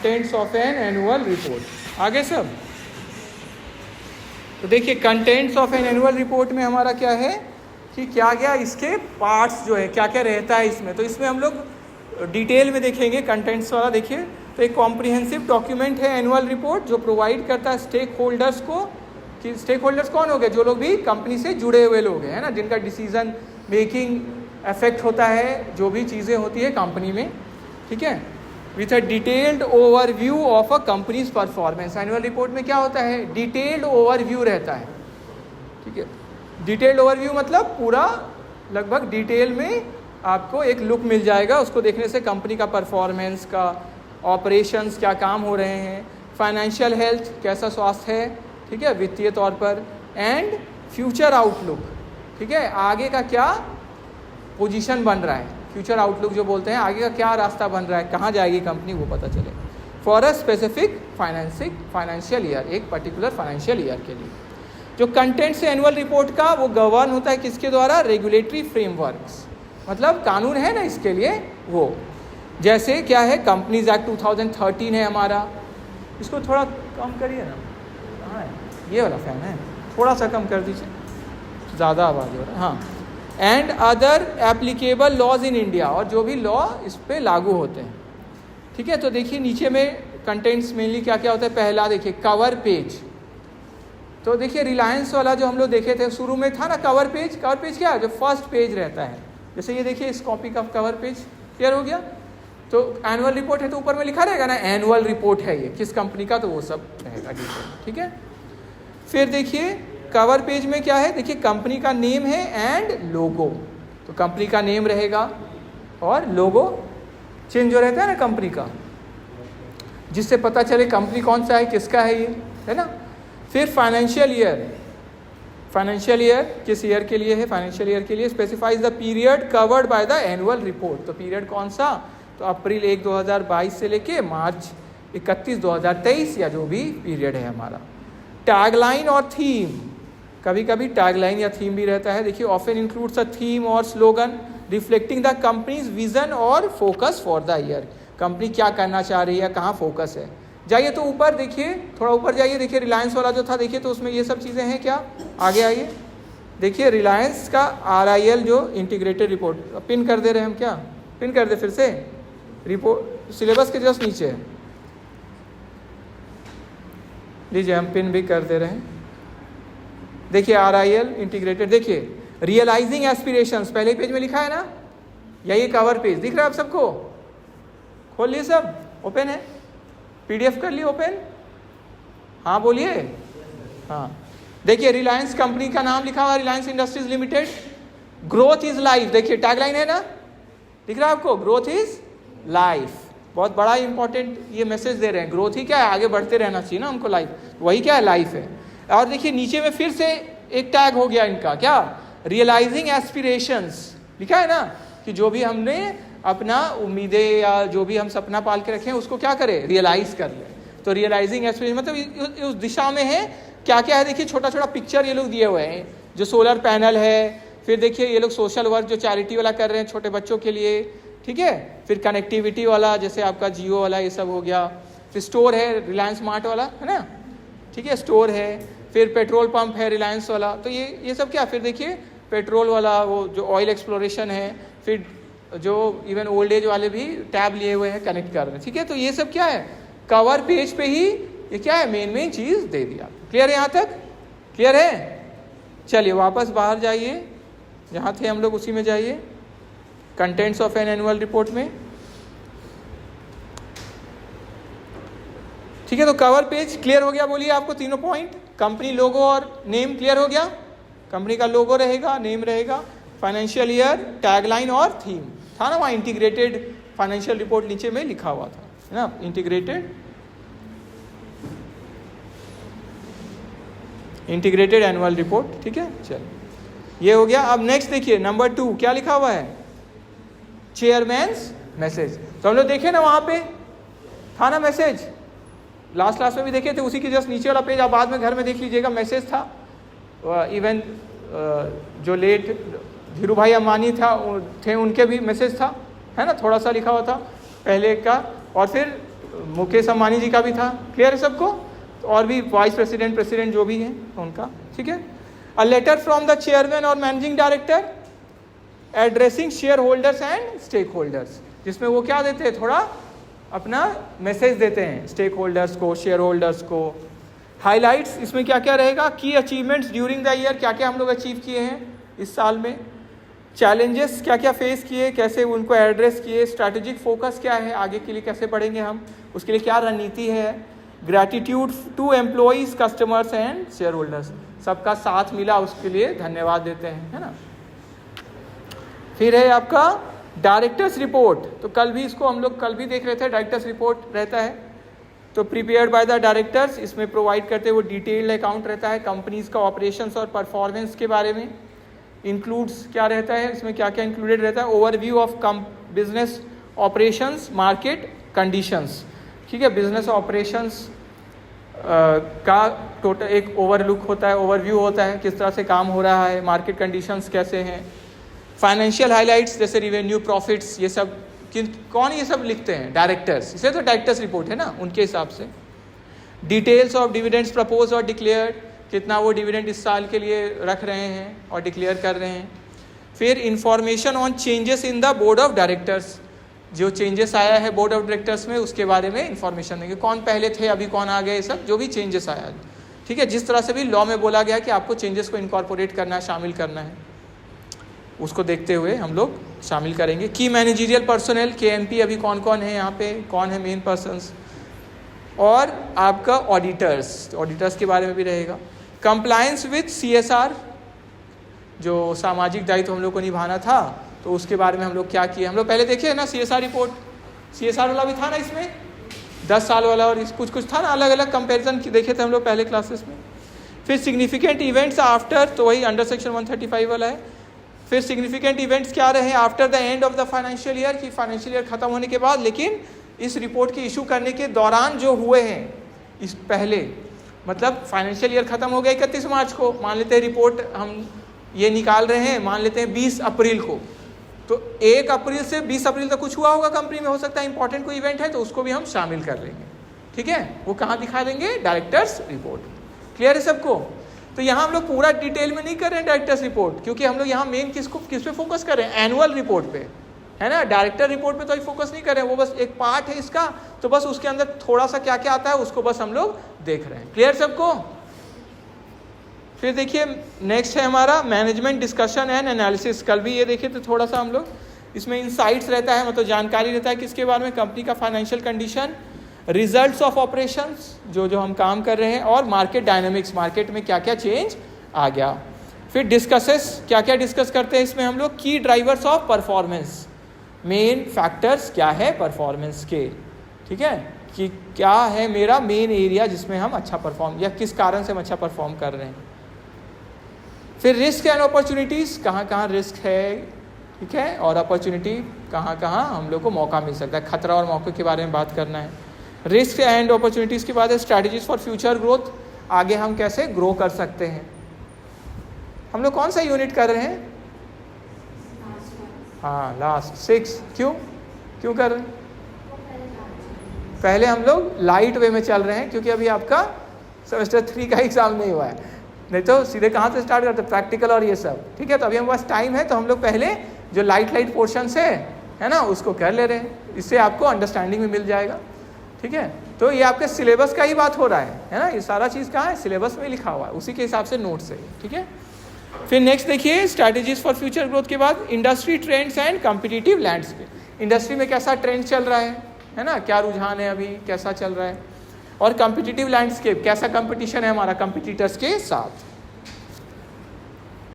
Contents of an annual report. आगे सब तो देखिए contents of an annual report में हमारा क्या है कि क्या क्या इसके पार्ट्स जो है क्या क्या रहता है इसमें। तो इसमें हम लोग डिटेल में देखेंगे कंटेंट्स वाला। देखिए तो एक कॉम्प्रिहेंसिव डॉक्यूमेंट है एनुअल रिपोर्ट जो प्रोवाइड करता है स्टेक होल्डर्स को, कि स्टेक होल्डर्स कौन हो गए, जो लोग भी कंपनी से जुड़े हुए लोग हैं, है ना, जिनका डिसीजन मेकिंग अफेक्ट होता है, जो भी चीज़ें होती है कंपनी में, ठीक है, with a detailed overview of a companies performance. Annual report में क्या होता है, डिटेल्ड ओवरव्यू रहता है, ठीक है। डिटेल्ड ओवरव्यू मतलब पूरा लगभग डिटेल में आपको एक लुक मिल जाएगा, उसको देखने से कंपनी का परफॉर्मेंस का, ऑपरेशंस क्या काम हो रहे हैं, फाइनेंशियल हेल्थ कैसा स्वास्थ्य है, ठीक है, वित्तीय तौर पर, एंड फ्यूचर आउटलुक, ठीक है, आगे का क्या पोजीशन बन रहा है, फ्यूचर आउटलुक जो बोलते हैं, आगे का क्या रास्ता बन रहा है, कहाँ जाएगी कंपनी, वो पता चले for a specific financial year, एक पर्टिकुलर फाइनेंशियल ईयर के लिए। जो कंटेंट्स है एनुअल रिपोर्ट का वो गवर्न होता है किसके द्वारा, रेगुलेटरी फ्रेमवर्क्स, मतलब कानून है ना इसके लिए, वो जैसे क्या है कंपनीज एक्ट 2013 है हमारा, इसको थोड़ा कम करिए ना, कहाँ है ये वाला फैन है, थोड़ा सा कम कर दीजिए, ज़्यादा आवाज़ हो रहा है, हाँ, and other applicable laws in India, और जो भी लॉ इस पर लागू होते हैं, ठीक है। तो देखिए नीचे में कंटेंट्स मेनली क्या क्या होता है, पहला देखिए कवर पेज। तो देखिए रिलायंस वाला जो हम लोग देखे थे शुरू में था ना कवर पेज, कवर पेज क्या है, जो फर्स्ट पेज रहता है, जैसे ये देखिए इस कॉपी का कवर पेज क्लियर हो गया। तो एनुअल रिपोर्ट है तो ऊपर में लिखा रहेगा ना एनुअल रिपोर्ट है ये किस कंपनी का, तो वो सब रहेगा डिटेल, ठीक है। फिर देखिए कवर पेज में क्या है, देखिए कंपनी का नेम है एंड लोगो, तो कंपनी का नेम रहेगा और लोगो चेंज हो रहता है ना कंपनी का, जिससे पता चले कंपनी कौन सा है, किसका है ये, है ना। फिर फाइनेंशियल ईयर किस ईयर के लिए है, फाइनेंशियल ईयर के लिए specifies the period covered by the annual report, तो पीरियड कौन सा, तो अप्रैल 1 2022 से लेके मार्च 31 2023 या जो भी पीरियड है हमारा। टैगलाइन और थीम, कभी कभी टैगलाइन या थीम भी रहता है, देखिए ऑफन इंक्लूड्स अ थीम और slogan reflecting the company's vision और focus for the year, company क्या करना चाह रही है, कहाँ फोकस है। जाइए तो ऊपर देखिए, थोड़ा ऊपर जाइए, देखिए रिलायंस वाला जो था देखिए, तो उसमें ये सब चीज़ें हैं क्या, आगे आइए देखिए रिलायंस का RIL जो इंटीग्रेटेड रिपोर्ट, पिन कर दे रहे हैं हम, क्या पिन कर दे फिर से, रिपोर्ट सिलेबस के जस्ट नीचे है, लीजिए हम पिन भी कर दे रहे हैं। देखिए RIL इंटीग्रेटेड, देखिए रियलाइजिंग एस्पिरेशंस पहले पेज में लिखा है ना, यही कवर पेज दिख रहा है आप सबको, खोल लिए सब, ओपन है, PDF कर लिए ओपन, हाँ बोलिए, हाँ देखिए रिलायंस कंपनी का नाम लिखा हुआ Reliance industries limited, growth is life, देखिए टैगलाइन है ना, दिख रहा है आपको, ग्रोथ इज लाइफ, बहुत बड़ा इंपॉर्टेंट ये मैसेज दे रहे हैं, ग्रोथ ही क्या है, आगे बढ़ते रहना चाहिए ना हमको, लाइफ वही क्या है, लाइफ है। और देखिए नीचे में फिर से एक टैग हो गया इनका, क्या, रियलाइजिंग एस्पिरेशंस लिखा है ना, कि जो भी हमने अपना उम्मीदें या जो भी हम सपना पाल के रखें उसको क्या करें, रियलाइज कर ले। तो रियलाइजिंग एस्पिरेशन मतलब उस दिशा में है, क्या क्या है, देखिए छोटा छोटा पिक्चर ये लोग दिए हुए हैं, जो सोलर पैनल है, फिर देखिए ये लोग सोशल वर्क जो चैरिटी वाला कर रहे हैं छोटे बच्चों के लिए, ठीक है, फिर कनेक्टिविटी वाला जैसे आपका जियो वाला ये सब हो गया, फिर स्टोर है रिलायंस स्मार्ट वाला, है ना, ठीक है, स्टोर है, फिर पेट्रोल पंप है रिलायंस वाला, तो ये सब क्या, फिर देखिए पेट्रोल वाला वो जो ऑयल एक्सप्लोरेशन है, फिर जो इवन ओल्ड एज वाले भी टैब लिए हुए हैं कनेक्ट कर रहे हैं, ठीक है। तो ये सब क्या है, कवर पेज पे ही ये क्या है, मेन चीज़ दे दिया। क्लियर है, यहाँ तक क्लियर है। चलिए वापस बाहर जाइए, जहाँ थे हम लोग उसी में जाइए, contents of an annual report में, ठीक है। तो कवर पेज क्लियर हो गया, बोलिए आपको तीनों पॉइंट, कंपनी लोगो और नेम क्लियर हो गया, कंपनी का लोगो रहेगा, नेम रहेगा, फाइनेंशियल ईयर, टैगलाइन और थीम था ना, वहाँ इंटीग्रेटेड फाइनेंशियल रिपोर्ट नीचे में लिखा हुआ था, है ना, इंटीग्रेटेड एनुअल रिपोर्ट, ठीक है। चलिए ये हो गया। अब नेक्स्ट देखिए नंबर 2 क्या लिखा हुआ है, चेयरमैन्स मैसेज। तो हम लोग देखे ना वहाँ पे था ना मैसेज, लास्ट क्लास में भी देखे थे, उसी के जस्ट नीचे वाला पेज आप बाद में घर में देख लीजिएगा, मैसेज था। इवन जो लेट धीरू भाई अंबानी थे उनके भी मैसेज था, है ना, थोड़ा सा लिखा हुआ था पहले का, और फिर मुकेश अंबानी जी का भी था, क्लियर है सबको, और भी वाइस प्रेसिडेंट, प्रेसिडेंट जो भी है उनका, ठीक है। A letter from the chairman और managing director addressing shareholders and stakeholders, जिसमें वो क्या देते हैं, थोड़ा अपना मैसेज देते हैं स्टेक होल्डर्स को, शेयर होल्डर्स को। हाईलाइट्स, इसमें क्या क्या रहेगा, की अचीवमेंट्स ड्यूरिंग द ईयर, क्या क्या हम लोग अचीव किए हैं इस साल में, चैलेंजेस क्या क्या फेस किए, कैसे उनको एड्रेस किए, स्ट्रैटेजिक फोकस क्या है, आगे के लिए कैसे बढ़ेंगे हम, उसके लिए क्या रणनीति है, gratitude to employees, customers and shareholders, सबका साथ मिला उसके लिए धन्यवाद देते हैं, है ना। फिर है आपका डायरेक्टर्स रिपोर्ट, तो कल भी इसको हम लोग कल भी देख रहे थे, डायरेक्टर्स रिपोर्ट रहता है, तो प्रिपेयर्ड बाय द डायरेक्टर्स, इसमें प्रोवाइड करते वो डिटेल्ड अकाउंट रहता है कंपनीज का ऑपरेशंस और परफॉर्मेंस के बारे में। इंक्लूड्स क्या रहता है इसमें, क्या क्या इंक्लूडेड रहता है, overview of business operations, market conditions, ठीक है, बिजनेस ऑपरेशंस का टोटल एक ओवरलुक होता है, ओवरव्यू होता है किस तरह से काम हो रहा है, मार्केट कंडीशंस कैसे हैं। फाइनेंशियल हाइलाइट्स जैसे रिवेन्यू, प्रॉफिट्स, ये सब कौन ये सब लिखते हैं, डायरेक्टर्स, इसे तो डायरेक्टर्स रिपोर्ट है ना उनके हिसाब से। डिटेल्स ऑफ डिविडेंड्स प्रपोज और डिक्लेयर्ड, कितना वो डिविडेंड इस साल के लिए रख रहे हैं और डिक्लेयर कर रहे हैं। फिर information on changes in the board of directors, जो चेंजेस आया है बोर्ड ऑफ डायरेक्टर्स में उसके बारे में इंफॉर्मेशन देंगे, कौन पहले थे अभी कौन आ गए, ये सब जो भी चेंजेस आया, ठीक है, जिस तरह से भी लॉ में बोला गया कि आपको चेंजेस को इनकॉर्पोरेट करना है, शामिल करना है, उसको देखते हुए हम लोग शामिल करेंगे। की मैनेजरियल पर्सनल, KMP अभी कौन कौन है यहाँ पे, कौन है मेन पर्सन्स, और आपका ऑडिटर्स, ऑडिटर्स के बारे में भी रहेगा। कंप्लायंस विथ CSR, जो सामाजिक दायित्व हम लोग को निभाना था, तो उसके बारे में हम लोग क्या किए, हम लोग पहले देखे ना CSR रिपोर्ट, CSR वाला भी था ना इसमें, 10 साल वाला और कुछ कुछ था ना, अलग अलग कंपेरिजन देखे थे हम लोग पहले क्लासेस में। फिर सिग्निफिकेंट इवेंट्स आफ्टर, तो वही अंडर सेक्शन 135 वाला है। फिर सिग्निफिकेंट इवेंट्स क्या रहे after the end of the financial year, कि फाइनेंशियल ईयर खत्म होने के बाद, लेकिन इस रिपोर्ट के इशू करने के दौरान जो हुए हैं, इस पहले मतलब फाइनेंशियल ईयर खत्म हो गया 31 मार्च को, मान लेते हैं रिपोर्ट हम ये निकाल रहे हैं, मान लेते हैं 20 अप्रैल को, तो 1 अप्रैल से 20 अप्रैल तक कुछ हुआ होगा कंपनी में, हो सकता है इंपॉर्टेंट कोई इवेंट है, तो उसको भी हम शामिल कर लेंगे, ठीक है। वो कहाँ दिखा देंगे, डायरेक्टर्स रिपोर्ट, क्लियर है सबको। तो यहाँ हम लोग पूरा डिटेल में नहीं कर रहे हैं डायरेक्टर्स रिपोर्ट, क्योंकि हम लोग यहाँ मेन किस पे फोकस कर रहे हैं, एनुअल रिपोर्ट पे, है ना। डायरेक्टर रिपोर्ट पे तो फोकस नहीं कर रहे हैं, वो बस एक पार्ट है इसका, तो बस उसके अंदर थोड़ा सा क्या क्या आता है उसको बस हम लोग देख रहे हैं, क्लियर सबको। फिर देखिए नेक्स्ट है हमारा मैनेजमेंट डिस्कशन एंड एनालिसिस, कल भी ये देखे तो थोड़ा सा हम लोग इसमें इनसाइट्स रहता है, मतलब जानकारी रहता है किसके बारे में, कंपनी का financial condition, results of operations, जो जो हम काम कर रहे हैं, और मार्केट डायनामिक्स, मार्केट में क्या क्या चेंज आ गया। फिर डिस्कसेस, क्या क्या डिस्कस करते हैं इसमें हम लोग, की drivers of performance, main factors क्या है परफॉर्मेंस के, ठीक है, कि क्या है मेरा मेन एरिया जिसमें हम अच्छा परफॉर्म, या किस कारण से हम अच्छा परफॉर्म कर रहे हैं। फिर रिस्क एंड अपॉर्चुनिटीज़, कहाँ कहाँ रिस्क है, ठीक है, और अपॉर्चुनिटी कहाँ कहाँ हम लोग को मौका मिल सकता है, खतरा और मौके के बारे में बात करना है। रिस्क एंड अपॉर्चुनिटीज़ के बाद है स्ट्रैटेजीज फॉर फ्यूचर ग्रोथ, आगे हम कैसे ग्रो कर सकते हैं। हम लोग कौन सा यूनिट कर रहे हैं, हाँ लास्ट 6, क्यों कर रहे हैं, पहले हम लोग लाइट वे में चल रहे हैं, क्योंकि अभी आपका सेमेस्टर 3 का एग्जाम नहीं हुआ है, नहीं तो सीधे कहाँ से स्टार्ट करते, प्रैक्टिकल और ये सब, ठीक है। तो अभी हमारे पास टाइम है, तो हम लोग पहले जो लाइट पोर्शन है ना उसको कर ले रहे हैं, इससे आपको अंडरस्टैंडिंग भी मिल जाएगा, ठीक है। तो ये आपके सिलेबस का ही बात हो रहा है ना, ये सारा चीज़ कहाँ है, सिलेबस में लिखा हुआ है, उसी के हिसाब से नोट्स है, ठीक है। फिर नेक्स्ट देखिए स्ट्रैटेजीज फॉर फ्यूचर ग्रोथ के बाद industry trends and competitive landscape, industry में कैसा ट्रेंड चल रहा है ना, क्या रुझान है अभी, कैसा चल रहा है, और कॉम्पिटिटिव लैंडस्केप, कैसा कंपटीशन है हमारा कंपटीटर्स के साथ।